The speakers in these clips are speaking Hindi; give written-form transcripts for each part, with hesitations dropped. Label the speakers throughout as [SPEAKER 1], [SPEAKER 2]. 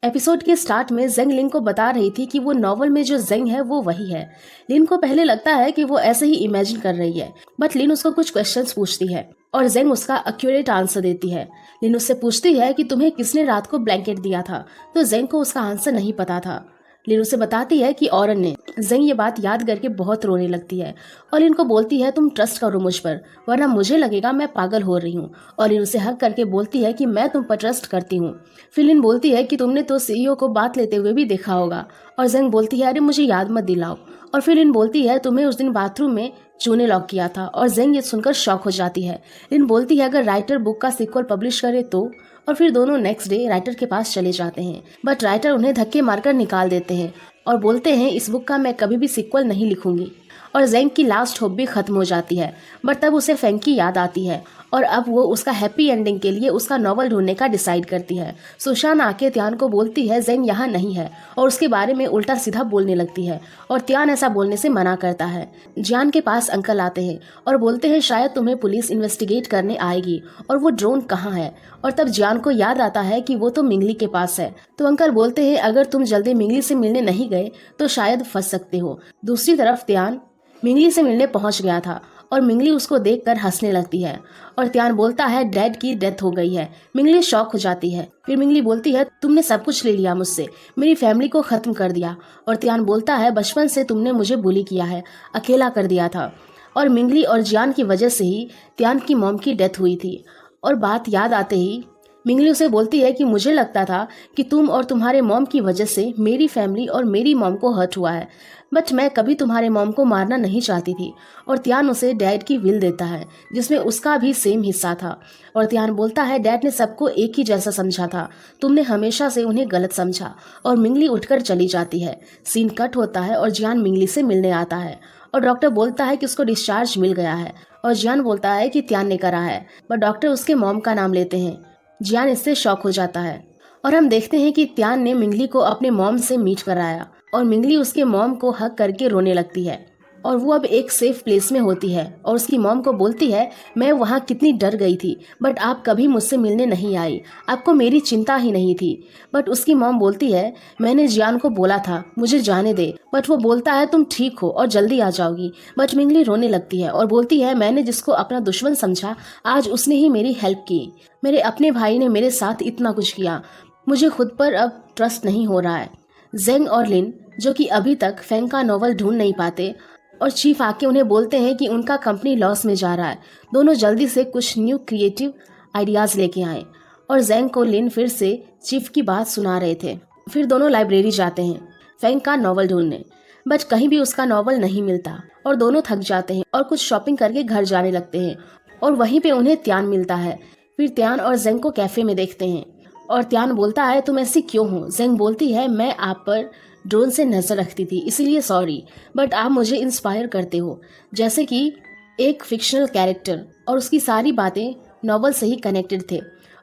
[SPEAKER 1] एपिसोड के स्टार्ट में जेंग लिन को बता रही थी कि वो नॉवल में जो जेंग है वो वही है। लिन को पहले लगता है कि वो ऐसे ही इमेजिन कर रही है, बट लिन उसको कुछ क्वेश्चंस पूछती है और जेंग उसका एक्यूरेट आंसर देती है। लिन उससे पूछती है कि तुम्हें किसने रात को ब्लैंकेट दिया था, तो जेंग को उसका आंसर नहीं पता था। लिन उसे बताती है कि औरन ने। जेंग ये बात याद करके बहुत रोने लगती है और लिन को बोलती है तुम ट्रस्ट करो मुझ पर, वरना मुझे लगेगा मैं पागल हो रही हूँ। और लिन उसे हक करके बोलती है कि मैं तुम पर ट्रस्ट करती हूँ। फिर लिन बोलती है कि तुमने तो सीईओ को बात लेते हुए भी देखा होगा। और जेंग बोलती है अरे मुझे याद मत दिलाओ। और फिर लिन बोलती है तुम्हें उस दिन बाथरूम में चूने लॉक किया था। और जेंग ये सुनकर शॉक हो जाती है। लिन बोलती है अगर राइटर बुक का सीक्वल पब्लिश करे तो। और फिर दोनों नेक्स्ट डे राइटर के पास चले जाते हैं, बट राइटर उन्हें धक्के मारकर निकाल देते हैं और बोलते हैं इस बुक का मैं कभी भी सीक्वल नहीं लिखूंगी। और जेंग की लास्ट होप भी खत्म हो जाती है, बट तब उसे फेंग की याद आती है और अब वो उसका हैप्पी एंडिंग के लिए उसका नॉवल ढूंढने का डिसाइड करती है। सुशान आके त्यान को बोलती है जेंग यहाँ नहीं है और उसके बारे में उल्टा सीधा बोलने लगती है और त्यान ऐसा बोलने से मना करता है। जियान के पास अंकल आते हैं और बोलते हैं शायद तुम्हें पुलिस इन्वेस्टिगेट करने आएगी और वो ड्रोन कहाँ है। और तब जियान को याद आता है कि वो तो मिंगली के पास है। तो अंकल बोलते हैं अगर तुम जल्दी मिंगली से मिलने नहीं गए तो शायद फंस सकते हो। दूसरी तरफ त्यान मिंगली से मिलने पहुंच गया था और मिंगली उसको देखकर हंसने लगती है और त्यान बोलता है डैड की डेथ हो गई है। मिंगली शॉक हो जाती है। फिर मिंगली बोलती है तुमने सब कुछ ले लिया मुझसे, मेरी फैमिली को खत्म कर दिया। और त्यान बोलता है बचपन से तुमने मुझे बुली किया है, अकेला कर दिया था। और मिंगली और जियान की वजह से ही त्यान की मॉम की डेथ हुई थी। और बात याद आते ही मिंगली उसे बोलती है कि मुझे लगता था कि तुम और तुम्हारे मॉम की वजह से मेरी फैमिली और मेरी मॉम को हर्ट हुआ है, बट मैं कभी तुम्हारे मॉम को मारना नहीं चाहती थी। और त्यान उसे डैड की विल देता है जिसमें उसका भी सेम हिस्सा था। और त्यान बोलता है डैड ने सबको एक ही जैसा समझा था, तुमने हमेशा से उन्हें गलत समझा। और मिंगली उठकर चली जाती है। सीन कट होता है और जियान मिंगली से मिलने आता है और डॉक्टर बोलता है कि उसको डिस्चार्ज मिल गया है। और जियान बोलता है कि त्यान ने करा है, पर डॉक्टर उसके मॉम का नाम लेते हैं। जियान इससे शॉक हो जाता है और हम देखते हैं कि त्यान ने मिंगली को अपने मॉम से मीट कराया और मिंगली उसके मॉम को हक करके रोने लगती है और वो अब एक सेफ प्लेस में होती है। और उसकी मॉम को बोलती है मैं वहाँ कितनी डर गई थी, बट आप कभी मुझसे मिलने नहीं आई, आपको मेरी चिंता ही नहीं थी। बट उसकी मॉम बोलती है मैंने जियान को बोला था मुझे जाने दे, बट वो बोलता है तुम ठीक हो और जल्दी आ जाओगी। बट मिंगली रोने लगती है और बोलती है मैंने जिसको अपना दुश्मन समझा आज उसने ही मेरी हेल्प की, मेरे अपने भाई ने मेरे साथ इतना कुछ किया, मुझे खुद पर अब ट्रस्ट नहीं हो रहा है। जेंग और लिन जो कि अभी तक फेंग का नॉवल ढूंढ नहीं पाते और चीफ आके उन्हें बोलते हैं कि उनका कंपनी लॉस में जा रहा है, दोनों जल्दी से कुछ न्यू क्रिएटिव आइडियाज लेके आए। और जेंग को लिन फिर से चीफ की बात सुना रहे थे। फिर दोनों लाइब्रेरी जाते हैं फेंग का नॉवल ढूंढने, बट कहीं भी उसका नॉवल नहीं मिलता और दोनों थक जाते हैं और कुछ शॉपिंग करके घर जाने लगते हैं। और वहीं पे उन्हें त्यान मिलता है। फिर त्यान और जेंग को कैफे में देखते हैं और त्यान बोलता है तुम ऐसी क्यों हो। जेंग बोलती है मैं आप पर ड्रोन से नजर रखती थी इसीलिए सॉरी, बट आप मुझे इंस्पायर करते हो जैसे कि एक फिक्शनल कैरेक्टर। और उसकी सारी बातें नॉवल से ही कनेक्टेड थे।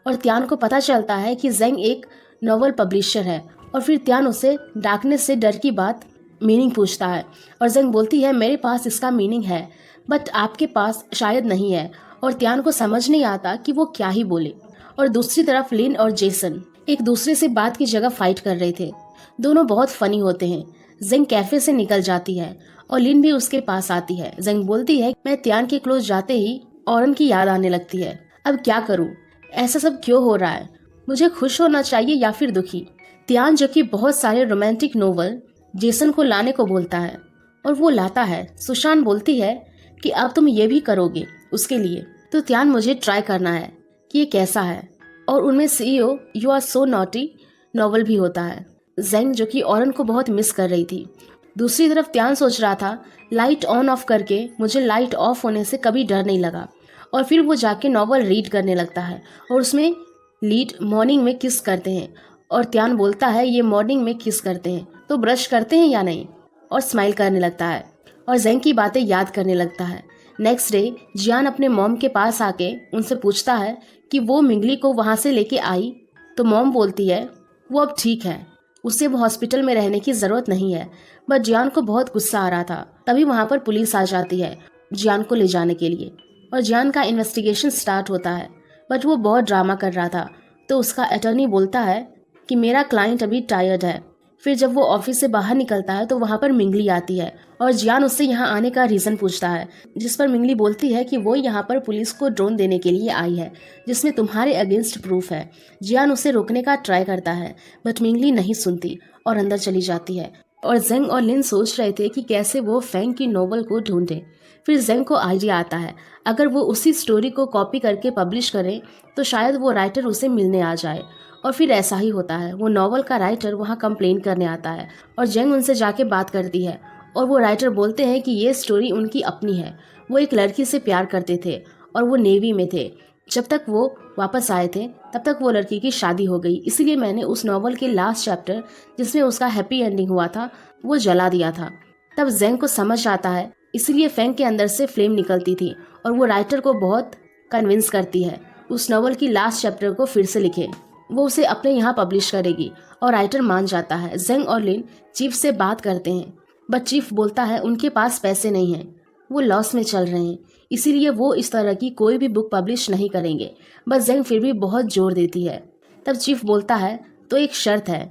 [SPEAKER 1] और त्यान को पता चलता है कि जेंग एक नॉवल पब्लिशर है। और फिर त्यान उससे डार्कनेस से डर की बात मीनिंग पूछता है और जेंग बोलती है मेरे पास इसका मीनिंग है, बट आपके पास शायद नहीं है। और त्यान को समझ नहीं आता कि वो क्या ही बोले। और दूसरी तरफ लिन और जेसन एक दूसरे से बात की जगह फाइट कर रहे थे। दोनों बहुत फनी होते हैं। जेंग कैफे से निकल जाती है और लिन भी उसके पास आती है। जेंग बोलती है मैं त्यान के क्लोज जाते ही औरन की याद आने लगती है, अब क्या करूं, ऐसा सब क्यों हो रहा है, मुझे खुश होना चाहिए या फिर दुखी। त्यान जो कि बहुत सारे रोमांटिक नोवेल जेसन को लाने को बोलता है और वो लाता है। सुशान बोलती है कि अब तुम ये भी करोगे उसके लिए, तो त्यान मुझे ट्राई करना है कि ये कैसा है। और उनमें CEO you are so naughty novel भी होता है। जेंग जो कि औरन को बहुत मिस कर रही थी। दूसरी तरफ त्यान सोच रहा था लाइट ऑन ऑफ करके मुझे लाइट ऑफ होने से कभी डर नहीं लगा। और फिर वो जाके नॉवल रीड करने लगता है और उसमें लीड मॉर्निंग में किस करते हैं। और त्यान बोलता है ये मॉर्निंग में किस करते हैं तो ब्रश करते हैं या नहीं, और स्माइल करने लगता है और जेंग की बातें याद करने लगता है। नेक्स्ट डे जियान अपने मॉम के पास आके उनसे पूछता है कि वो मिंगली को वहाँ से लेके आई, तो मॉम बोलती है वो अब ठीक है, उसे वो हॉस्पिटल में रहने की ज़रूरत नहीं है। बट जियान को बहुत गुस्सा आ रहा था। तभी वहाँ पर पुलिस आ जाती है जियान को ले जाने के लिए और जियान का इन्वेस्टिगेशन स्टार्ट होता है। बट वो बहुत ड्रामा कर रहा था तो उसका अटर्नी बोलता है कि मेरा क्लाइंट अभी टायर्ड है। फिर जब वो ऑफिस से बाहर निकलता है तो वहाँ पर मिंगली आती है और जियान उससे यहाँ आने का रीज़न पूछता है, जिस पर मिंगली बोलती है कि वो यहाँ पर पुलिस को ड्रोन देने के लिए आई है जिसमें तुम्हारे अगेंस्ट प्रूफ है। जियान उसे रोकने का ट्राई करता है बट मिंगली नहीं सुनती और अंदर चली जाती है। और जेंग और लिन सोच रहे थे कि कैसे वो फेंग की नोवेल को ढूंढे। फिर जेंग को आइडिया आता है, अगर वो उसी स्टोरी को कॉपी करके पब्लिश करें तो शायद वो राइटर उसे मिलने आ जाए। और फिर ऐसा ही होता है। वो नॉवल का राइटर वहाँ कंप्लेन करने आता है और जेंग उनसे जाके बात करती है और वो राइटर बोलते हैं कि ये स्टोरी उनकी अपनी है। वो एक लड़की से प्यार करते थे और वो नेवी में थे। जब तक वो वापस आए थे तब तक वो लड़की की शादी हो गई, इसीलिए मैंने उस नॉवल के लास्ट चैप्टर जिसमें उसका हैप्पी एंडिंग हुआ था वो जला दिया था। तब जेंग को समझ आता है, इसीलिए फेंग के अंदर से फ्लेम निकलती थी और वो राइटर को बहुत कन्विंस करती है उस नॉवल की लास्ट चैप्टर को फिर से लिखे। वो उसे अपने यहाँ पब्लिश करेगी और राइटर मान जाता है। जेंग और लिन चीफ से बात करते हैं बट चीफ बोलता है उनके पास पैसे नहीं हैं, वो लॉस में चल रहे हैं, इसीलिए वो इस तरह की कोई भी बुक पब्लिश नहीं करेंगे। बस जेंग फिर भी बहुत जोर देती है। तब चीफ बोलता है तो एक शर्त है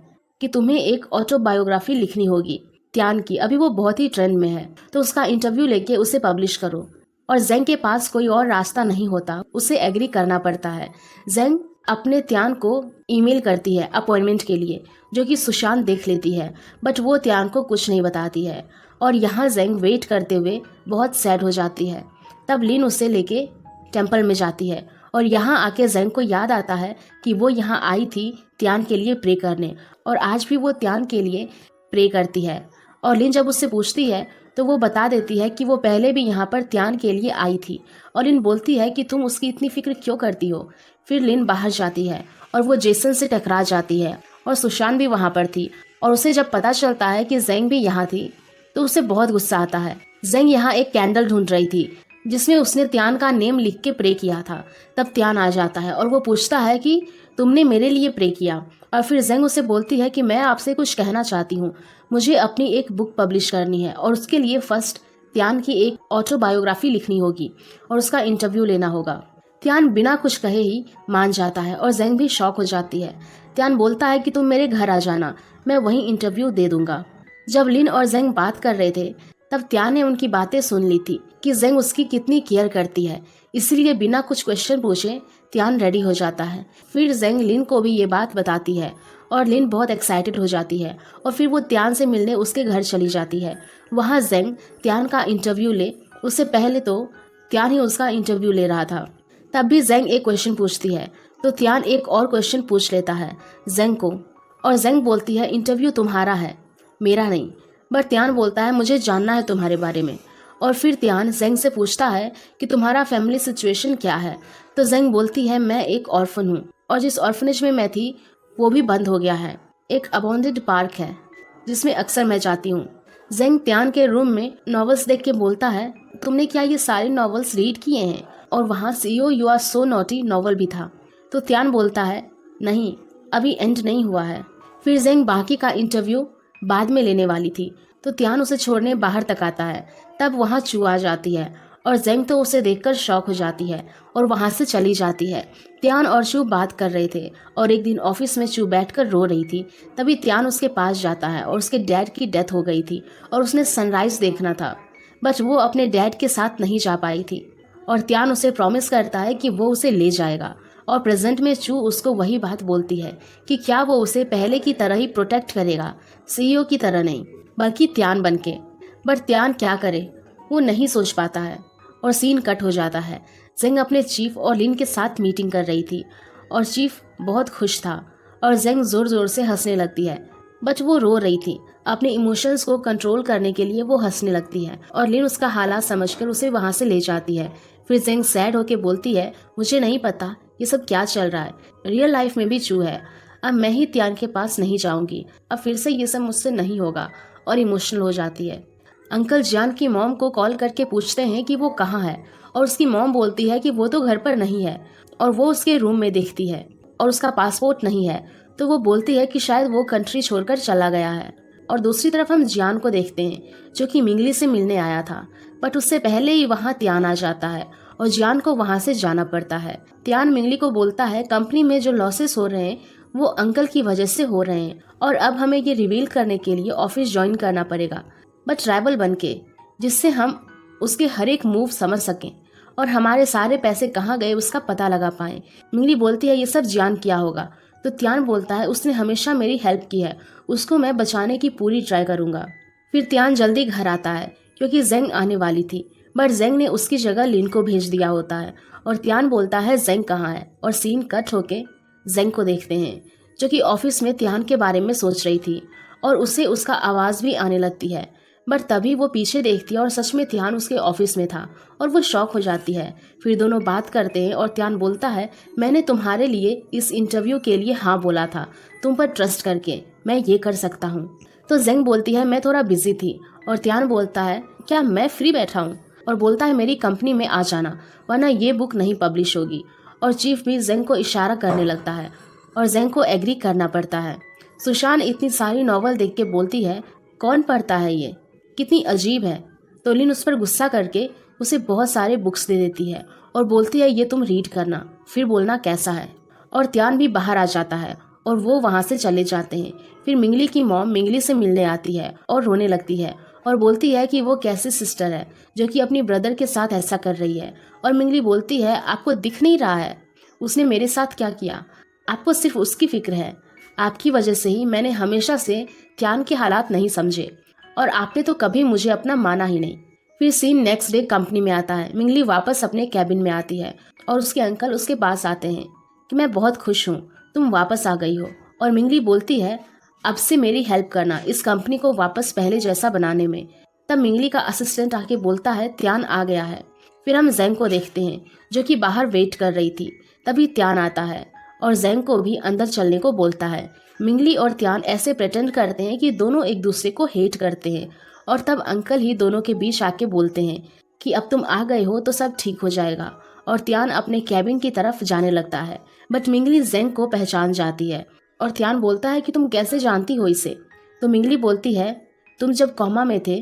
[SPEAKER 1] कि तुम्हें एक ऑटोबायोग्राफी लिखनी होगी त्यान की, अभी वो बहुत ही ट्रेंड में है, तो उसका इंटरव्यू लेके उसे पब्लिश करो। और जेंग के पास कोई और रास्ता नहीं होता, उसे एग्री करना पड़ता है। जेंग अपने त्यान को ईमेल करती है अपॉइंटमेंट के लिए, जो कि सुशांत देख लेती है बट वो त्यान को कुछ नहीं बताती है। और यहाँ जेंग वेट करते हुए बहुत सैड हो जाती है। तब लिन उसे लेके टेम्पल में जाती है और यहाँ आके जेंग को याद आता है कि वो यहाँ आई थी त्यान के लिए प्रे करने और आज भी वो त्यान के लिए प्रे करती है। और लिन जब उससे पूछती है तो वो बता देती है कि वो पहले भी यहाँ पर त्यान के लिए आई थी। और लिन बोलती है कि तुम उसकी इतनी फिक्र क्यों करती हो। फिर लिन बाहर जाती है और वो जेसन से टकरा जाती है और सुशांत भी वहाँ पर थी। और उसे जब पता चलता है कि जेंग भी यहाँ थी तो उसे बहुत गुस्सा आता है। जेंग यहाँ एक कैंडल ढूंढ रही थी जिसमें उसने त्यान का नेम लिख के प्रे किया था। तब त्यान आ जाता है और वो पूछता है कि तुमने मेरे लिए प्रे किया। और फिर जेंग उसे बोलती है कि मैं आपसे कुछ कहना चाहती हूँ, मुझे अपनी एक बुक पब्लिश करनी है और उसके लिए फर्स्ट त्यान की एक ऑटोबायोग्राफी लिखनी होगी और उसका इंटरव्यू लेना होगा। त्यान बिना कुछ कहे ही मान जाता है और जेंग भी शॉक हो जाती है। त्यान बोलता है कि तुम मेरे घर आ जाना, मैं वहीं इंटरव्यू दे दूंगा। जब लिन और जेंग बात कर रहे थे तब त्यान ने उनकी बातें सुन ली थी कि जेंग उसकी कितनी केयर करती है, इसलिए बिना कुछ क्वेश्चन पूछे त्यान रेडी हो जाता है। फिर जेंग लिन को भी ये बात बताती है और लिन बहुत एक्साइटेड हो जाती है और फिर वो त्यान से मिलने उसके घर चली जाती है। वहाँ जेंग त्यान का इंटरव्यू ले, उससे पहले तो त्यान ही उसका इंटरव्यू ले रहा था। तब भी जेंग एक क्वेश्चन पूछती है तो त्यान एक और क्वेश्चन पूछ लेता है जेंग को और जेंग बोलती है इंटरव्यू तुम्हारा है, मेरा नहीं। बट त्यान बोलता है मुझे जानना है तुम्हारे बारे में। और फिर त्यान जेंग से पूछता है कि तुम्हारा फैमिली सिचुएशन क्या है। तो जेंग बोलती है मैं एक ऑर्फन हूँ और जिस ऑर्फनेज में मैं थी वो भी बंद हो गया है। एक अबॉन्डेड पार्क है जिसमें अक्सर मैं जाती हूँ। जेंग त्यान के रूम में नॉवेल्स देख के बोलता है तुमने क्या ये सारे नॉवेल्स रीड किए हैं। और वहाँ CEO you are so naughty novel भी था। तो त्यान बोलता है नहीं, अभी एंड नहीं हुआ है। फिर जेंग बाकी का इंटरव्यू बाद में लेने वाली थी तो त्यान उसे छोड़ने बाहर तक आता है। तब वहाँ चू आ जाती है और जेंग तो उसे देखकर शॉक हो जाती है और वहाँ से चली जाती है। त्यान और चू बात कर रहे थे और एक दिन ऑफिस में चू बैठकर रो रही थी। तभी त्यान उसके पास जाता है और उसके डैड की डेथ हो गई थी और उसने सनराइज देखना था बट वो अपने डैड के साथ नहीं जा पाई थी। और त्यान उसे प्रॉमिस करता है कि वो उसे ले जाएगा। और प्रेजेंट में चू उसको वही बात बोलती है कि क्या वो उसे पहले की तरह ही प्रोटेक्ट करेगा, सीईओ की तरह नहीं बल्कि त्यान बनके। बट त्यान क्या करे, वो नहीं सोच पाता है और सीन कट हो जाता है। जेंग अपने चीफ और लिन के साथ मीटिंग कर रही थी और चीफ बहुत खुश था और जेंग जोर जोर से हंसने लगती है बट वो रो रही थी। अपने इमोशंस को कंट्रोल करने के लिए वो हंसने लगती है और लिन उसका हालात समझकर उसे वहाँ से ले जाती है। फिर जेंग सैड होके बोलती है मुझे नहीं पता ये सब क्या चल रहा है, रियल लाइफ में भी चू है, अब मैं ही त्यान के पास नहीं जाऊंगी, अब फिर से ये सब मुझसे नहीं होगा। और इमोशनल हो जाती है। अंकल जियान की मॉम को कॉल करके पूछते हैं कि वो कहाँ है और उसकी मॉम बोलती है कि वो तो घर पर नहीं है और वो उसके रूम में देखती है और उसका पासपोर्ट नहीं है तो वो बोलती है कि शायद वो कंट्री छोड़कर चला गया है। और दूसरी तरफ हम जियान को देखते हैं जो कि मिंगली से मिलने आया था बट उससे पहले ही वहाँ त्यान आ जाता है और जियान को वहाँ से जाना पड़ता है। त्यान मिंगली को बोलता है कंपनी में जो लॉसेस हो रहे हैं वो अंकल की वजह से हो रहे हैं और अब हमें ये रिवील करने के लिए ऑफिस ज्वाइन करना पड़ेगा, बट ट्राइबल बन के, जिससे हम उसके हर एक मूव समझ सकें और हमारे सारे पैसे कहाँ गए उसका पता लगा पाएं। मिंगली बोलती है ये सब जियान किया होगा। तो त्यान बोलता है उसने हमेशा मेरी हेल्प की है, उसको मैं बचाने की पूरी ट्राई करूंगा। फिर त्यान जल्दी घर आता है क्योंकि जेंग आने वाली थी, बट जेंग ने उसकी जगह लिन को भेज दिया होता है और त्यान बोलता है जेंग कहाँ है, और सीन कट होके जेंग को देखते हैं जो कि ऑफिस में त्यान के बारे में सोच रही थी और उसे उसका आवाज़ भी आने लगती है। बट तभी वो पीछे देखती है और सच में त्यान उसके ऑफिस में था और वो शॉक हो जाती है। फिर दोनों बात करते हैं और त्यान बोलता है मैंने तुम्हारे लिए इस इंटरव्यू के लिए हाँ बोला था, तुम पर ट्रस्ट करके मैं ये कर सकता हूँ। तो जेंग बोलती है मैं थोड़ा बिजी थी, और त्यान बोलता है क्या मैं फ्री बैठा हूँ, और बोलता है मेरी कंपनी में आ जाना वरना ये बुक नहीं पब्लिश होगी। और चीफ भी जेंग को इशारा करने लगता है और जेंग को एग्री करना पड़ता है। सुशान इतनी सारी नॉवल देख के बोलती है कौन पढ़ता है ये, कितनी अजीब है। तो लिन उस पर गुस्सा करके उसे बहुत सारे बुक्स दे देती है और बोलती है ये तुम रीड करना, फिर बोलना कैसा है। और त्यान भी बाहर आ जाता है और वो वहाँ से चले जाते हैं। फिर मिंगली की मॉम मिंगली से मिलने आती है और रोने लगती है और बोलती है कि वो कैसी सिस्टर है जो कि अपनी ब्रदर के साथ ऐसा कर रही है। और मिंगली बोलती है आपको दिख नहीं रहा है उसने मेरे साथ क्या किया, आपको सिर्फ उसकी फिक्र है, आपकी वजह से ही मैंने हमेशा से त्यान के हालात नहीं समझे और आपने तो कभी मुझे अपना माना ही नहीं। फिर सीन नेक्स्ट डे कंपनी में आता है। मिंगली वापस अपने कैबिन में आती है और उसके अंकल उसके पास आते हैं कि मैं बहुत खुश हूँ तुम वापस आ गई हो। और मिंगली बोलती है अब से मेरी हेल्प करना इस कंपनी को वापस पहले जैसा बनाने में। तब मिंगली का असिस्टेंट आके बोलता है त्यान आ गया है। फिर हम जेंग को देखते हैं जो कि बाहर वेट कर रही थी। तभी त्यान आता है और जेंग को भी अंदर चलने को बोलता है। मिंगली और त्यान ऐसे प्रेटेंड करते हैं कि दोनों एक दूसरे को हेट करते हैं और तब अंकल ही दोनों के बीच आके बोलते हैं कि अब तुम आ गए हो तो सब ठीक हो जाएगा। और त्यान अपने कैबिन की तरफ जाने लगता है, बट मिंगली जेंग को पहचान जाती है और त्यान बोलता है कि तुम कैसे जानती हो इसे। तो मिंगली बोलती है तुम जब कोमा में थे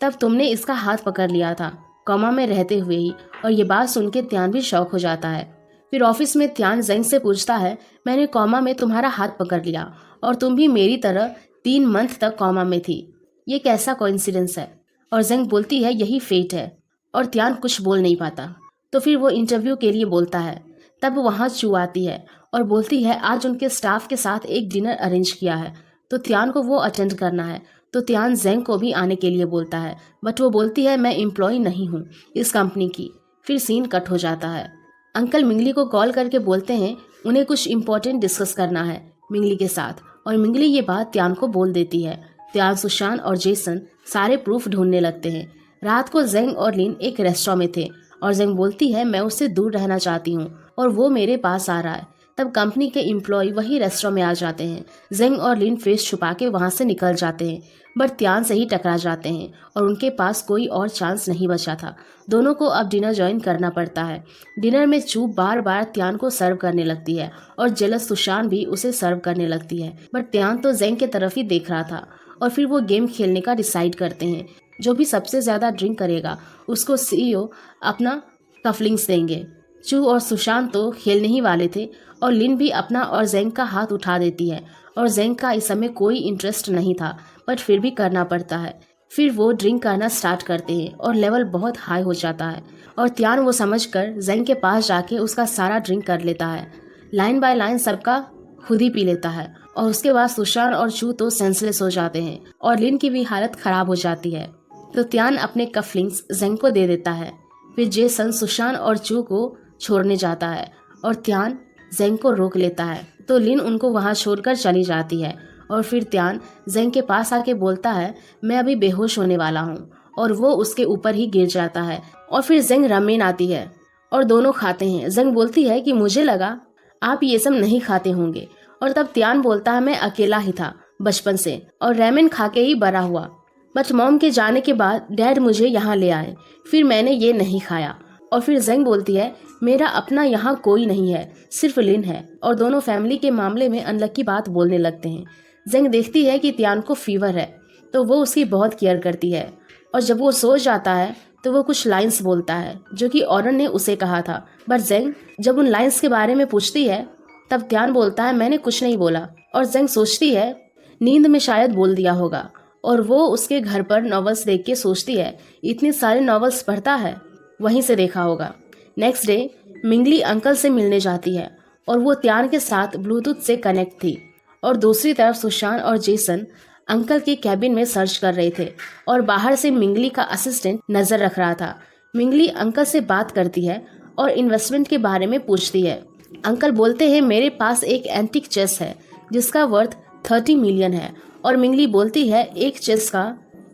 [SPEAKER 1] तब तुमने इसका हाथ पकड़ लिया था, कोमा में रहते हुए ही। और ये बात सुन के त्यान भी शॉक हो जाता है। फिर ऑफिस में त्यान जेंग से पूछता है मैंने कोमा में तुम्हारा हाथ पकड़ लिया और तुम भी मेरी तरह 3 मंथ तक कोमा में थी, ये कैसा कोइंसिडेंस है। और जेंग बोलती है यही फेट है। और त्यान कुछ बोल नहीं पाता। तो फिर वो इंटरव्यू के लिए बोलता है। तब वहाँ चू आती है और बोलती है आज उनके स्टाफ के साथ एक डिनर अरेंज किया है तो त्यान को वो अटेंड करना है। तो त्यान जेंग को भी आने के लिए बोलता है, बट वो बोलती है मैं एम्प्लॉय नहीं हूँ इस कंपनी की। फिर सीन कट हो जाता है। अंकल मिंगली को कॉल करके बोलते हैं उन्हें कुछ इम्पोर्टेंट डिस्कस करना है मिंगली के साथ, और मिंगली ये बात त्यान को बोल देती है। त्यान, सुशान और जेसन सारे प्रूफ ढूंढने लगते हैं। रात को जेंग और लिन एक रेस्टोरेंट में थे और जेंग बोलती है मैं उससे दूर रहना चाहती हूँ और वो मेरे पास आ रहा है। तब कंपनी के एम्प्लॉय वही रेस्टोरेंट में आ जाते हैं। जेंग और लिन फेस छुपा के वहाँ से निकल जाते हैं, बट त्यान से ही टकरा जाते हैं और उनके पास कोई और चांस नहीं बचा था। दोनों को अब डिनर ज्वाइन करना पड़ता है। डिनर में चू बार बार त्यान को सर्व करने लगती है और जेलस सुशान भी उसे सर्व करने लगती है, बट त्यान तो जेंग के तरफ ही देख रहा था। और फिर वो गेम खेलने का डिसाइड करते हैं। जो भी सबसे ज़्यादा ड्रिंक करेगा उसको सीईओ अपना कफलिंग्स देंगे। चू और सुशांत तो खेलने ही वाले थे और लिन भी अपना और जेंग का हाथ उठा देती है और जेंग का इस समय कोई इंटरेस्ट नहीं था, बट फिर भी करना पड़ता है। फिर वो ड्रिंक करना स्टार्ट करते हैं और लेवल बहुत हाई हो जाता है और त्यान वो समझकर जेंग के पास जाके उसका सारा ड्रिंक कर लेता है। लाइन बाय लाइन सबका खुद ही पी लेता है और उसके बाद सुशांत और चू तो सेंसलेस हो जाते हैं और लिन की भी हालत खराब हो जाती है। तो त्यान अपने कफलिंग्स जेंग को दे देता है। फिर जेसन सुशांत और चू को छोड़ने जाता है और त्यान जेंग को रोक लेता है। तो लिन उनको वहाँ छोड़कर चली जाती है और फिर त्यान जेंग के पास आके बोलता है मैं अभी बेहोश होने वाला हूँ, और वो उसके ऊपर ही गिर जाता है। और फिर जेंग रामेन आती है और दोनों खाते हैं। जेंग बोलती है कि मुझे लगा आप ये सब नहीं खाते होंगे, और तब त्यान बोलता है मैं अकेला ही था बचपन से और रामेन खा के ही बड़ा हुआ, बट मॉम के जाने के बाद डैड मुझे यहाँ ले आए, फिर मैंने ये नहीं खाया। और फिर जेंग बोलती है मेरा अपना यहाँ कोई नहीं है, सिर्फ लिन है, और दोनों फैमिली के मामले में अनलकी बात बोलने लगते हैं। जेंग देखती है कि त्यान को फीवर है तो वो उसकी बहुत केयर करती है, और जब वो सो जाता है तो वो कुछ लाइंस बोलता है जो कि ऑरन ने उसे कहा था। बट जेंग जब उन लाइंस के बारे में पूछती है तब त्यान बोलता है मैंने कुछ नहीं बोला, और जेंग सोचती है नींद में शायद बोल दिया होगा। और वो उसके घर पर नॉवेल्स देख के सोचती है इतने सारे नॉवेल्स पढ़ता है, वहीं से देखा होगा। नेक्स्ट डे मिंगली अंकल से मिलने जाती है और वो त्यान के साथ ब्लूटूथ से कनेक्ट थी। और दूसरी तरफ सुशांत और जेसन अंकल के कैबिन में सर्च कर रहे थे और बाहर से मिंगली का असिस्टेंट नजर रख रहा था। मिंगली अंकल से बात करती है और इन्वेस्टमेंट के बारे में पूछती है। अंकल बोलते हैं मेरे पास एक एंटीक चेस है जिसका वर्थ 30 मिलियन है। और मिंगली बोलती है एक चेस का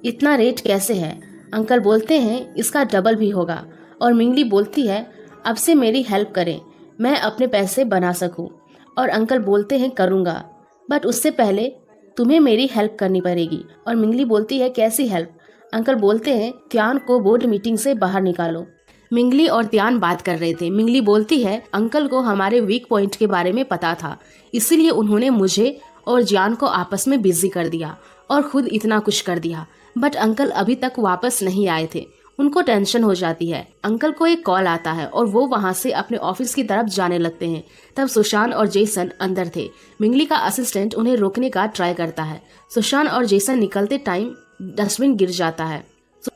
[SPEAKER 1] इतना रेट कैसे है? अंकल बोलते हैं इसका डबल भी होगा। और मिंगली बोलती है अब से मेरी हेल्प करें, मैं अपने पैसे बना सकूं। और अंकल बोलते हैं करूँगा, बट उससे पहले तुम्हें मेरी हेल्प करनी पड़ेगी। और मिंगली बोलती है कैसी हेल्प? अंकल बोलते हैं त्यान को बोर्ड मीटिंग से बाहर निकालो। मिंगली और त्यान बात कर रहे थे। मिंगली बोलती है अंकल को हमारे वीक पॉइंट के बारे में पता था, इसीलिए उन्होंने मुझे और जियान को आपस में बिजी कर दिया और खुद इतना कुछ कर दिया। बट अंकल अभी तक वापस नहीं आए थे। उनको टेंशन हो जाती है। अंकल को एक कॉल आता है और वो वहाँ से अपने ऑफिस की तरफ जाने लगते हैं। तब सुशांत और जेसन अंदर थे। मिंगली का असिस्टेंट उन्हें रोकने का ट्राई करता है। सुशांत और जेसन निकलते टाइम डस्टबिन गिर जाता है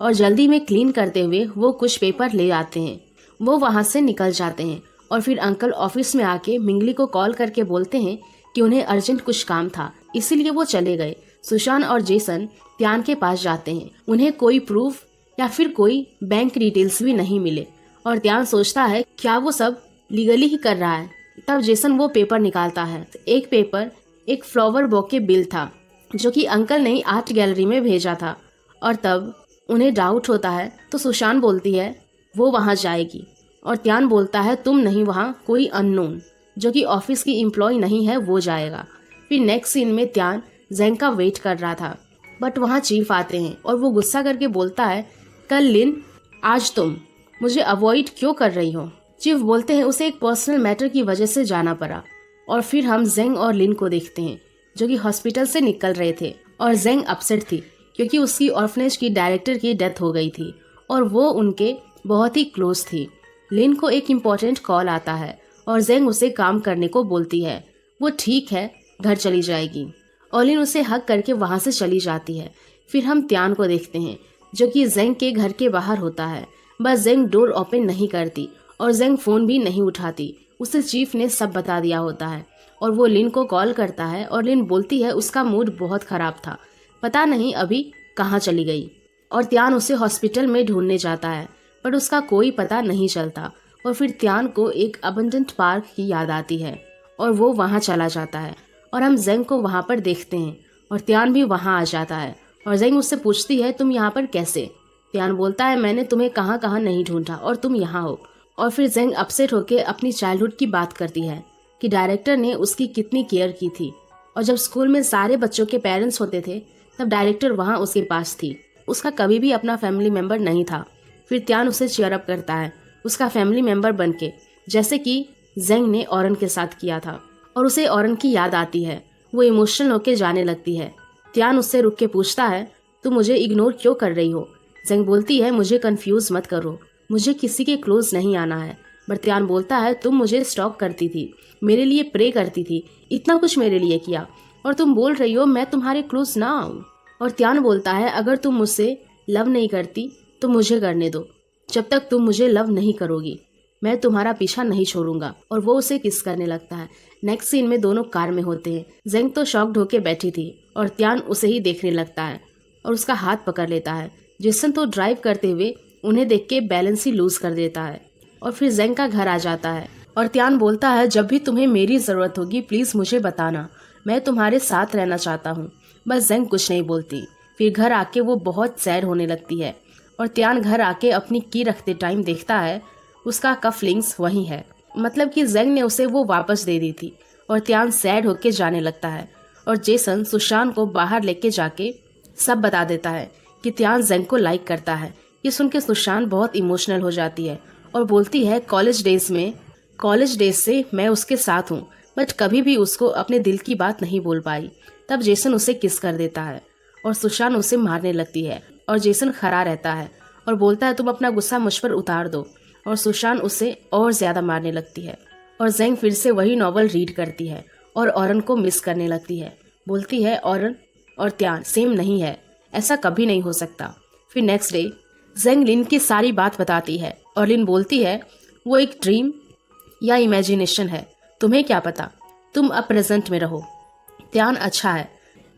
[SPEAKER 1] और जल्दी में क्लीन करते हुए वो कुछ पेपर ले आते हैं। वो वहाँ से निकल जाते हैं और फिर अंकल ऑफिस में आके मिंगली को कॉल करके बोलते हैं कि उन्हें अर्जेंट कुछ काम था, इसीलिए वो चले गए। सुशांत और जेसन त्यान के पास जाते हैं। उन्हें कोई प्रूफ या फिर कोई बैंक डिटेल्स भी नहीं मिले और त्यान सोचता है क्या वो सब लीगली ही कर रहा है। तब जेसन वो पेपर निकालता है। एक पेपर एक फ्लावर बॉके बिल था जो कि अंकल ने आर्ट गैलरी में भेजा था। और तब उन्हें डाउट होता है तो सुशांत बोलती है वो वहाँ जाएगी और त्यान बोलता है तुम नहीं, वहाँ कोई अननोन जो कि ऑफिस की एम्प्लॉय नहीं है वो जाएगा। फिर नेक्स्ट सीन में त्यान जेंग का वेट कर रहा था, बट वहाँ चीफ आते हैं और वो गुस्सा करके बोलता है कल लिन, आज तुम मुझे अवॉइड क्यों कर रही हो? चीफ बोलते हैं उसे एक पर्सनल मैटर की वजह से जाना पड़ा। और फिर हम जेंग और लिन को देखते हैं जो कि हॉस्पिटल से निकल रहे थे। और जेंग अपसेट थी क्योंकि उसकी ऑर्फनेज की डायरेक्टर की डेथ हो गई थी और वो उनके बहुत ही क्लोज थी। लिन को एक इम्पोर्टेंट कॉल आता है और जेंग उसे काम करने को बोलती है। वो ठीक है, घर चली जाएगी। और लिन उसे हक करके वहाँ से चली जाती है। फिर हम त्यान को देखते हैं जो कि जेंग के घर के बाहर होता है। बस जेंग डोर ओपन नहीं करती और जेंग फ़ोन भी नहीं उठाती। उसे चीफ ने सब बता दिया होता है और वो लिन को कॉल करता है और लिन बोलती है उसका मूड बहुत ख़राब था, पता नहीं अभी कहाँ चली गई। और त्यान उसे हॉस्पिटल में ढूंढने जाता है पर उसका कोई पता नहीं चलता। और फिर त्यान को एक अबंडेंट पार्क की याद आती है और वो वहाँ चला जाता है और हम जेंग को वहाँ पर देखते हैं और त्यान भी वहाँ आ जाता है। और जेंग उससे पूछती है तुम यहाँ पर कैसे? त्यान बोलता है मैंने तुम्हें कहाँ कहाँ नहीं ढूंढा और तुम यहाँ हो। और फिर जेंग अपसेट होकर अपनी चाइल्डहुड की बात करती है कि डायरेक्टर ने उसकी कितनी केयर की थी और जब स्कूल में सारे बच्चों के पेरेंट्स होते थे तब डायरेक्टर वहाँ उसके पास थी। उसका कभी भी अपना फैमिली मेम्बर नहीं था। फिर त्यान उसे चीयर अप करता है उसका फैमिली मेम्बर बनके, जैसे कि जेंग ने औरन के साथ किया था। और उसे औरन की याद आती है। वो इमोशनल होके जाने लगती है। त्यान उससे रुक के पूछता है तुम मुझे इग्नोर क्यों कर रही हो? जेंग बोलती है मुझे कंफ्यूज मत करो, मुझे किसी के क्लोज नहीं आना है। बट त्यान बोलता है तुम मुझे स्टॉक करती थी, मेरे लिए प्रे करती थी, इतना कुछ मेरे लिए किया और तुम बोल रही हो मैं तुम्हारे क्लोज ना आऊँ। और त्यान बोलता है अगर तुम मुझसे लव नहीं करती तो मुझे करने दो, जब तक तुम मुझे लव नहीं करोगी मैं तुम्हारा पीछा नहीं छोड़ूंगा। और वो उसे किस करने लगता है। नेक्स्ट सीन में दोनों कार में होते हैं। जेंग तो शॉक्ड होके बैठी थी और त्यान उसे ही देखने लगता है और उसका हाथ पकड़ लेता है। जेसन तो ड्राइव करते हुए उन्हें देख के बैलेंस ही लूज कर देता है। और फिर जेंग का घर आ जाता है और त्यान बोलता है जब भी तुम्हें मेरी ज़रूरत होगी प्लीज़ मुझे बताना, मैं तुम्हारे साथ रहना चाहता हूँ। बस जेंग कुछ नहीं बोलती। फिर घर आके वो बहुत सैड होने लगती है और त्यान घर आके अपनी की रखते टाइम देखता है उसका कफलिंग्स वही है, मतलब कि जेंग ने उसे वो वापस दे दी थी। और त्यान सैड होके जाने लगता है और जेसन सुशांत को बाहर लेके जाके सब बता देता है कि त्यान जेंग को लाइक करता है। ये सुन के सुशांत बहुत इमोशनल हो जाती है और बोलती है कॉलेज डेज से मैं उसके साथ हूँ बट कभी भी उसको अपने दिल की बात नहीं बोल पाई। तब जेसन उसे किस कर देता है और सुशांत उसे मारने लगती है और जेसन खड़ा रहता है और बोलता है तुम अपना गुस्सा मुझ पर उतार दो। और सुशांत उसे और ज्यादा मारने लगती है और जेंग फिर से वही नॉवल रीड करती है और ऑरन को मिस करने लगती है। बोलती है ऑरन और त्यान सेम नहीं है, ऐसा कभी नहीं हो सकता। फिर नेक्स्ट डे जेंग लिन की सारी बात बताती है और लिन बोलती है वो एक ड्रीम या इमेजिनेशन है, तुम्हें क्या पता, तुम अब प्रेजेंट में रहो। त्यान अच्छा है,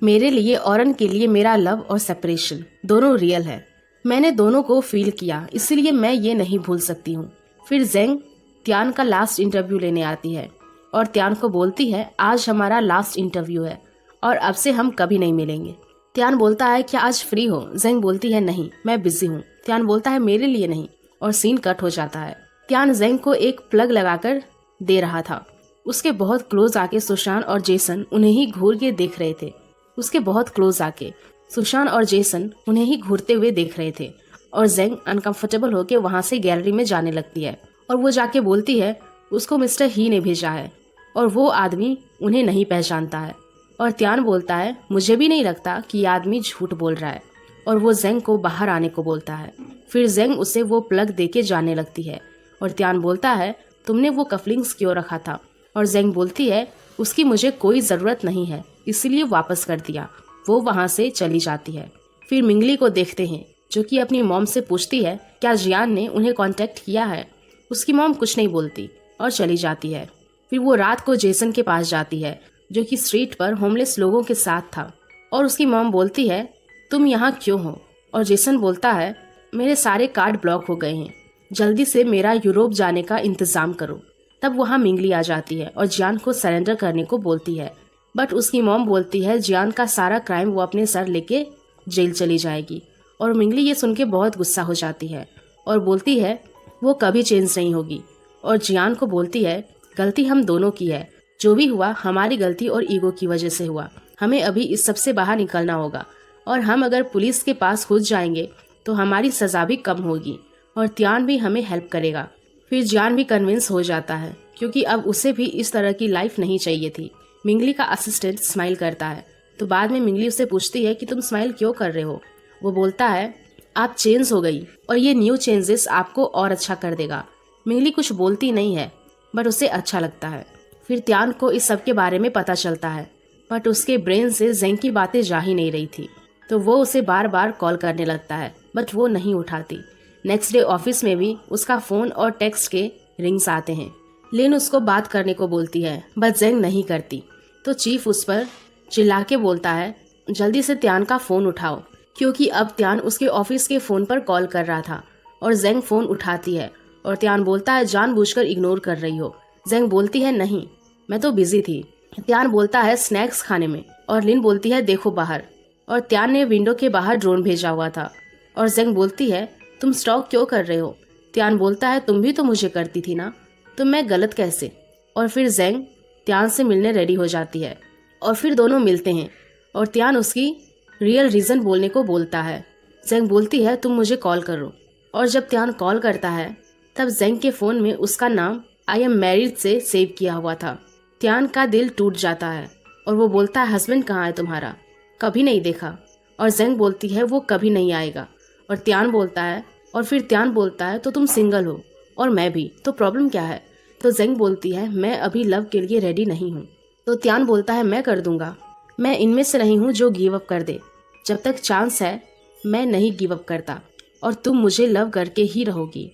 [SPEAKER 1] मेरे लिए ऑरन के लिए मेरा लव और सेपरेशन दोनों रियल है, मैंने दोनों को फील किया, इसलिए मैं ये नहीं भूल सकती हूँ। फिर जेंग त्यान का लास्ट इंटरव्यू लेने आती है और त्यान को बोलती है आज हमारा लास्ट इंटरव्यू है और अब से हम कभी नहीं मिलेंगे। त्यान बोलता है क्या आज फ्री हो? जेंग बोलती है नहीं, मैं बिजी हूँ। त्यान बोलता है मेरे लिए नहीं, और सीन कट हो जाता है। त्यान जेंग को एक प्लग लगाकर दे रहा था। उसके बहुत क्लोज आके सुशांत और जेसन उन्हें ही घूर के देख रहे थे। उसके बहुत क्लोज आके सुशांत और जेसन उन्हें ही घूरते हुए देख रहे थे और जेंग अनकंफर्टेबल होकर वहां से गैलरी में जाने लगती है और वो जाके बोलती है उसको मिस्टर ही ने भेजा है और वो आदमी उन्हें नहीं पहचानता है। और त्यान बोलता है मुझे भी नहीं लगता कि ये आदमी झूठ बोल रहा है और वो जेंग को बाहर आने को बोलता है। फिर जेंग उसे वो प्लग देके जाने लगती है और त्यान बोलता है तुमने वो कफलिंग्स क्यों रखा था? और जेंग बोलती है उसकी मुझे कोई ज़रूरत नहीं है, इसलिए वापस कर दिया। वो वहाँ से चली जाती है। फिर मिंगली को देखते हैं जो कि अपनी मॉम से पूछती है क्या जियान ने उन्हें कांटेक्ट किया है। उसकी मॉम कुछ नहीं बोलती और चली जाती है। फिर वो रात को जेसन के पास जाती है जो कि स्ट्रीट पर होमलेस लोगों के साथ था और उसकी मॉम बोलती है तुम यहाँ क्यों हो? और जेसन बोलता है मेरे सारे कार्ड ब्लॉक हो गए हैं, जल्दी से मेरा यूरोप जाने का इंतज़ाम करो। तब वहाँ मिंगली आ जाती है और जियान को सरेंडर करने को बोलती है, बट उसकी मॉम बोलती है जियान का सारा क्राइम वो अपने सर लेके जेल चली जाएगी। और मिंगली ये सुन के बहुत गुस्सा हो जाती है और बोलती है वो कभी चेंज नहीं होगी। और जियान को बोलती है गलती हम दोनों की है, जो भी हुआ हमारी गलती और ईगो की वजह से हुआ, हमें अभी इस सब से बाहर निकलना होगा और हम अगर पुलिस के पास खुद जाएंगे तो हमारी सज़ा भी कम होगी और त्यान भी हमें हेल्प करेगा। फिर जियान भी कन्विंस हो जाता है क्योंकि अब उसे भी इस तरह की लाइफ नहीं चाहिए थी। मिंगली का असिस्टेंट स्माइल करता है तो बाद में मिंगली उससे पूछती है कि तुम स्माइल क्यों कर रहे हो? वो बोलता है आप चेंज हो गई और ये न्यू चेंजेस आपको और अच्छा कर देगा। मिंगली कुछ बोलती नहीं है बट उसे अच्छा लगता है। फिर त्यान को इस सब के बारे में पता चलता है बट उसके ब्रेन से जेंग की बातें जा ही नहीं रही थी, तो वो उसे बार बार कॉल करने लगता है बट वो नहीं उठाती। नेक्स्ट डे ऑफिस में भी उसका फ़ोन और टेक्स्ट के रिंग्स आते हैं। लिन उसको बात करने को बोलती है बट जेंग नहीं करती, तो चीफ उस पर चिल्ला के बोलता है जल्दी से त्यान का फ़ोन उठाओ, क्योंकि अब त्यान उसके ऑफिस के फ़ोन पर कॉल कर रहा था। और जेंग फ़ोन उठाती है और त्यान बोलता है जानबूझकर इग्नोर कर रही हो। जेंग बोलती है नहीं, मैं तो बिजी थी। त्यान बोलता है स्नैक्स खाने में और लिन बोलती है देखो बाहर। और त्यान ने विंडो के बाहर ड्रोन भेजा हुआ था और जेंग बोलती है तुम स्टॉक क्यों कर रहे हो? त्यान बोलता है तुम भी तो मुझे करती थी ना, तो मैं गलत कैसे? और फिर जेंग त्यान से मिलने रेडी हो जाती है और फिर दोनों मिलते हैं और त्यान उसकी रियल रीज़न बोलने को बोलता है। जेंग बोलती है तुम मुझे कॉल करो और जब त्यान कॉल करता है तब जेंग के फ़ोन में उसका नाम आई एम मैरिड से सेव किया हुआ था। त्यान का दिल टूट जाता है और वो बोलता है हस्बैंड कहाँ है तुम्हारा? कभी नहीं देखा। और जेंग बोलती है वो कभी नहीं आएगा। और त्यान बोलता है तो तुम सिंगल हो और मैं भी, तो प्रॉब्लम क्या है? तो जेंग बोलती है मैं अभी लव के लिए रेडी नहीं हूँ। तो त्यान बोलता है मैं कर दूंगा, मैं इनमें से नहीं हूँ जो गिव अप कर दे, जब तक चांस है मैं नहीं गिव अप करता और तुम मुझे लव करके ही रहोगी।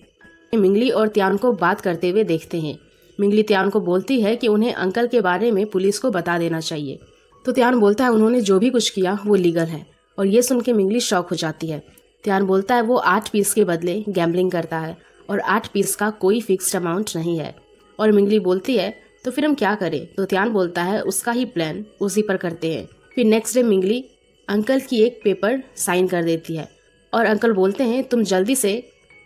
[SPEAKER 1] मिंगली और त्यान को बात करते हुए देखते हैं। मिंगली त्यान को बोलती है कि उन्हें अंकल के बारे में पुलिस को बता देना चाहिए। तो त्यान बोलता है उन्होंने जो भी कुछ किया वो लीगल है और ये सुन के मिंगली शॉक हो जाती है। त्यान बोलता है वो 8 पीस के बदले गैम्बलिंग करता है और 8 पीस का कोई फिक्स्ड अमाउंट नहीं है। और मिंगली बोलती है तो फिर हम क्या करें? तो त्यान बोलता है उसका ही प्लान उसी पर करते हैं। फिर नेक्स्ट डे मिंगली अंकल की एक पेपर साइन कर देती है और अंकल बोलते हैं तुम जल्दी से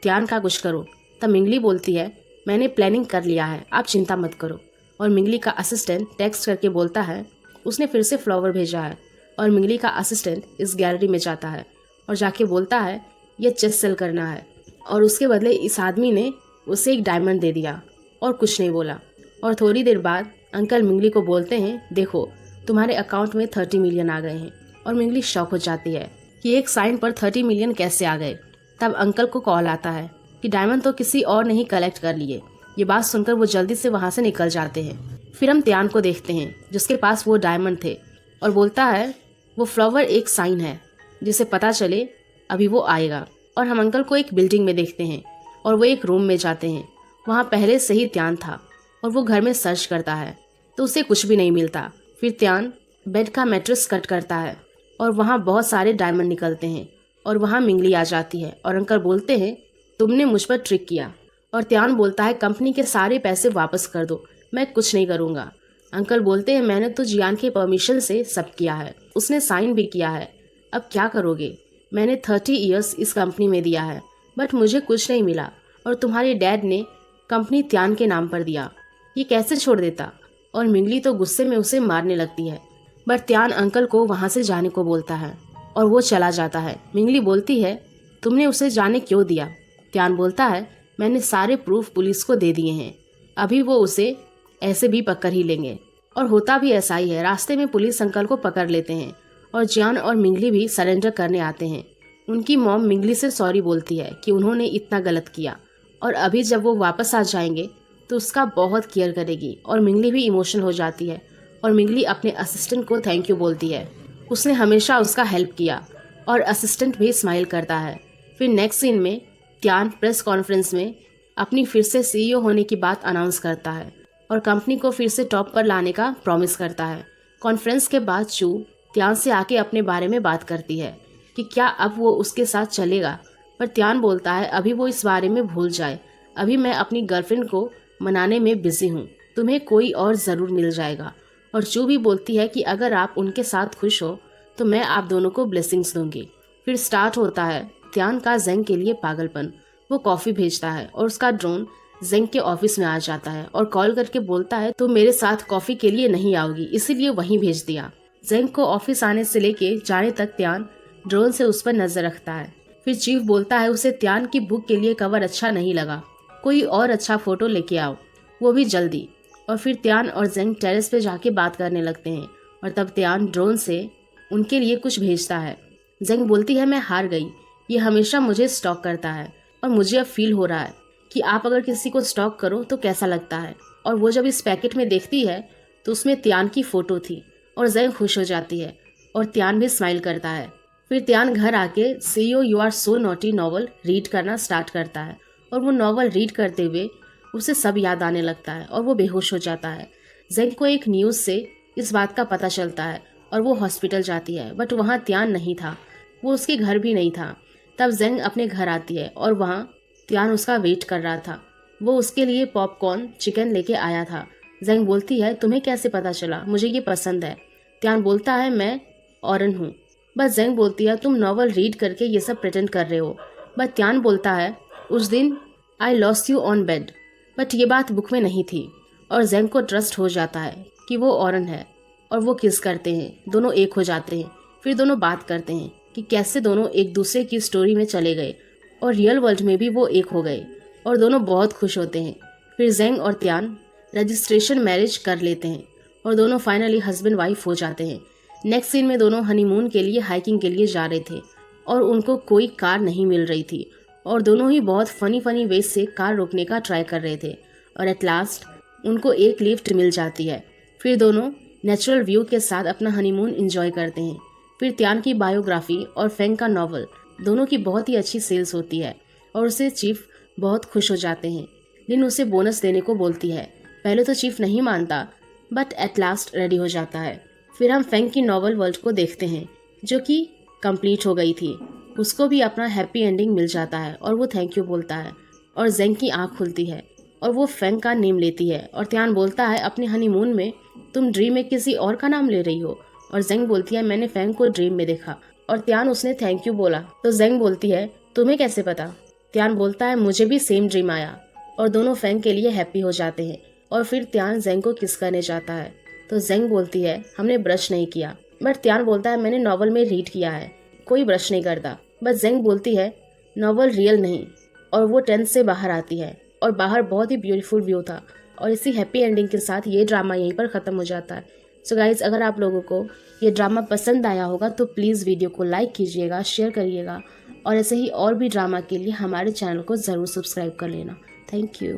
[SPEAKER 1] त्यान का कुछ करो। तब मिंगली बोलती है मैंने प्लानिंग कर लिया है, आप चिंता मत करो। और मिंगली का असिस्टेंट टेक्स्ट करके बोलता है उसने फिर से फ्लावर भेजा है। और मिंगली का असिस्टेंट इस गैलरी में जाता है और जाके बोलता है ये चेस सेल करना है और उसके बदले इस आदमी ने उसे एक डायमंड दे दिया और कुछ नहीं बोला। और थोड़ी देर बाद अंकल मिंगली को बोलते हैं देखो तुम्हारे अकाउंट में 30 मिलियन आ गए हैं। और मिंगली शॉक हो जाती है कि एक साइन पर 30 मिलियन कैसे आ गए। तब अंकल को कॉल आता है कि डायमंड तो किसी और ने ही कलेक्ट कर लिए ये बात सुनकर वो जल्दी से वहाँ से निकल जाते हैं। फिर हम त्यान को देखते हैं जिसके पास वो डायमंड थे और बोलता है वो फ्लावर एक साइन है जिसे पता चले अभी वो आएगा। और हम अंकल को एक बिल्डिंग में देखते हैं और वो एक रूम में जाते हैं। वहाँ पहले से ही त्यान था और वो घर में सर्च करता है तो उसे कुछ भी नहीं मिलता। फिर त्यान बेड का मैट्रेस कट करता है और वहाँ बहुत सारे डायमंड निकलते हैं और वहाँ मिंगली आ जाती है और अंकल बोलते हैं तुमने मुझ पर ट्रिक किया। और त्यान बोलता है कंपनी के सारे पैसे वापस कर दो, मैं कुछ नहीं करूँगा। अंकल बोलते हैं मैंने तो जियान के परमिशन से सब किया है, उसने साइन भी किया है, अब क्या करोगे? मैंने 30 ईयर्स इस कंपनी में दिया है बट मुझे कुछ नहीं मिला और तुम्हारे डैड ने कंपनी त्यान के नाम पर दिया, ये कैसे छोड़ देता? और मिंगली तो गुस्से में उसे मारने लगती है बट त्यान अंकल को वहाँ से जाने को बोलता है और वो चला जाता है। मिंगली बोलती है तुमने उसे जाने क्यों दिया? त्यान बोलता है मैंने सारे प्रूफ पुलिस को दे दिए हैं, अभी वो उसे ऐसे भी पकड़ ही लेंगे। और होता भी ऐसा ही है। रास्ते में पुलिस अंकल को पकड़ लेते हैं और जियान और मिंगली भी सरेंडर करने आते हैं। उनकी मॉम मिंगली से सॉरी बोलती है कि उन्होंने इतना गलत किया और अभी जब वो वापस आ जाएंगे तो उसका बहुत केयर करेगी। और मिंगली भी इमोशनल हो जाती है और मिंगली अपने असिस्टेंट को थैंक यू बोलती है, उसने हमेशा उसका हेल्प किया। और असिस्टेंट भी स्माइल करता है। फिर नेक्स्ट सीन में त्यान प्रेस कॉन्फ्रेंस में अपनी फिर से CEO होने की बात अनाउंस करता है और कंपनी को फिर से टॉप पर लाने का प्रॉमिस करता है। कॉन्फ्रेंस के बाद चू त्यान से आके अपने बारे में बात करती है कि क्या अब वो उसके साथ चलेगा, पर त्यान बोलता है अभी वो इस बारे में भूल जाए, अभी मैं अपनी गर्लफ्रेंड को मनाने में बिजी हूँ, तुम्हें कोई और ज़रूर मिल जाएगा। और चू भी बोलती है कि अगर आप उनके साथ खुश हो तो मैं आप दोनों को ब्लेसिंग्स दूंगी। फिर स्टार्ट होता है त्यान का जेंग के लिए पागलपन। वो कॉफ़ी भेजता है और उसका ड्रोन जेंग के ऑफिस में आ जाता है और कॉल करके बोलता है तुम मेरे साथ कॉफ़ी के लिए नहीं आओगी, इसीलिए वहीं भेज दिया। जेंग को ऑफिस आने से लेके जाने तक त्यान ड्रोन से उस पर नजर रखता है। फिर चीफ बोलता है उसे त्यान की बुक के लिए कवर अच्छा नहीं लगा, कोई और अच्छा फोटो लेके आओ, वो भी जल्दी। और फिर त्यान और जेंग टेरेस पे जाके बात करने लगते हैं और तब त्यान ड्रोन से उनके लिए कुछ भेजता है। जेंग बोलती है मैं हार गई, ये हमेशा मुझे स्टॉक करता है और मुझे अब फील हो रहा है कि आप अगर किसी को स्टॉक करो तो कैसा लगता है। और वो जब इस पैकेट में देखती है तो उसमें त्यान की फ़ोटो थी और जेंग खुश हो जाती है और त्यान भी स्माइल करता है। फिर त्यान घर आके CEO you are so naughty novel read करना स्टार्ट करता है और वो नॉवल रीड करते हुए उसे सब याद आने लगता है और वो बेहोश हो जाता है। जेंग को एक न्यूज़ से इस बात का पता चलता है और वो हॉस्पिटल जाती है बट वहाँ त्यान नहीं था, वो उसके घर भी नहीं था। तब जेंग अपने घर आती है और वहाँ त्यान उसका वेट कर रहा था। वो उसके लिए पॉपकॉर्न चिकन लेके आया था। जेंग बोलती है तुम्हें कैसे पता चला, मुझे ये पसंद है। त्यान बोलता है मैं औरन हूँ। बस जेंग बोलती है तुम नॉवल रीड करके ये सब प्रिटेंड कर रहे हो। बट त्यान बोलता है उस दिन I lost you on bed, but ये बात बुक में नहीं थी। और जेंग को ट्रस्ट हो जाता है कि वो औरन है और वो किस करते हैं, दोनों एक हो जाते हैं। फिर दोनों बात करते हैं कि कैसे दोनों एक दूसरे की स्टोरी में चले गए और रियल वर्ल्ड में भी वो एक हो गए और दोनों बहुत खुश होते हैं। फिर जेंग और त्यान रजिस्ट्रेशन मैरिज कर लेते हैं और दोनों फाइनली हस्बैंड वाइफ हो जाते हैं। नेक्स्ट सीन में दोनों हनीमून के लिए हाइकिंग के लिए जा रहे थे और उनको कोई कार नहीं मिल रही थी और दोनों ही बहुत फनी वे से कार रोकने का ट्राई कर रहे थे और एट लास्ट उनको एक लिफ्ट मिल जाती है। फिर दोनों नेचुरल व्यू के साथ अपना हनीमून एंजॉय करते हैं। फिर त्यान की बायोग्राफी और फेंग का नॉवल दोनों की बहुत ही अच्छी सेल्स होती है और उसे चीफ बहुत खुश हो जाते हैं। लिन उसे बोनस देने को बोलती है। पहले तो चीफ नहीं मानता बट एट लास्ट रेडी हो जाता है। फिर हम फेंग की नॉवल वर्ल्ड को देखते हैं जो कि कंप्लीट हो गई थी। उसको भी अपना हैप्पी एंडिंग मिल जाता है और वो थैंक यू बोलता है और जेंग की आँख खुलती है और वो फेंग का नेम लेती है। और त्यान बोलता है अपने हनीमून में तुम ड्रीम में किसी और का नाम ले रही हो। और जेंग बोलती है मैंने फेंग को ड्रीम में देखा। और त्यान उसने थैंक यू बोला तो जेंग बोलती है तुम्हें कैसे पता? त्यान बोलता है मुझे भी सेम ड्रीम आया। और दोनों फेंग के लिए हैप्पी हो जाते हैं। और फिर त्यान जेंग को किस करने जाता है तो जेंग बोलती है हमने ब्रश नहीं किया। बट त्यान बोलता है मैंने नॉवल में रीड किया है, कोई ब्रश नहीं करता। बट जेंग बोलती है नॉवल रियल नहीं। और वो टेंट से बाहर आती है और बाहर बहुत ही ब्यूटीफुल व्यू था। और इसी हैप्पी एंडिंग के साथ ये ड्रामा यहीं पर ख़त्म हो जाता है। सो गाइज अगर आप लोगों को ये ड्रामा पसंद आया होगा तो प्लीज़ वीडियो को लाइक कीजिएगा, शेयर करिएगा और ऐसे ही और भी ड्रामा के लिए हमारे चैनल को ज़रूर सब्सक्राइब कर लेना। Thank you.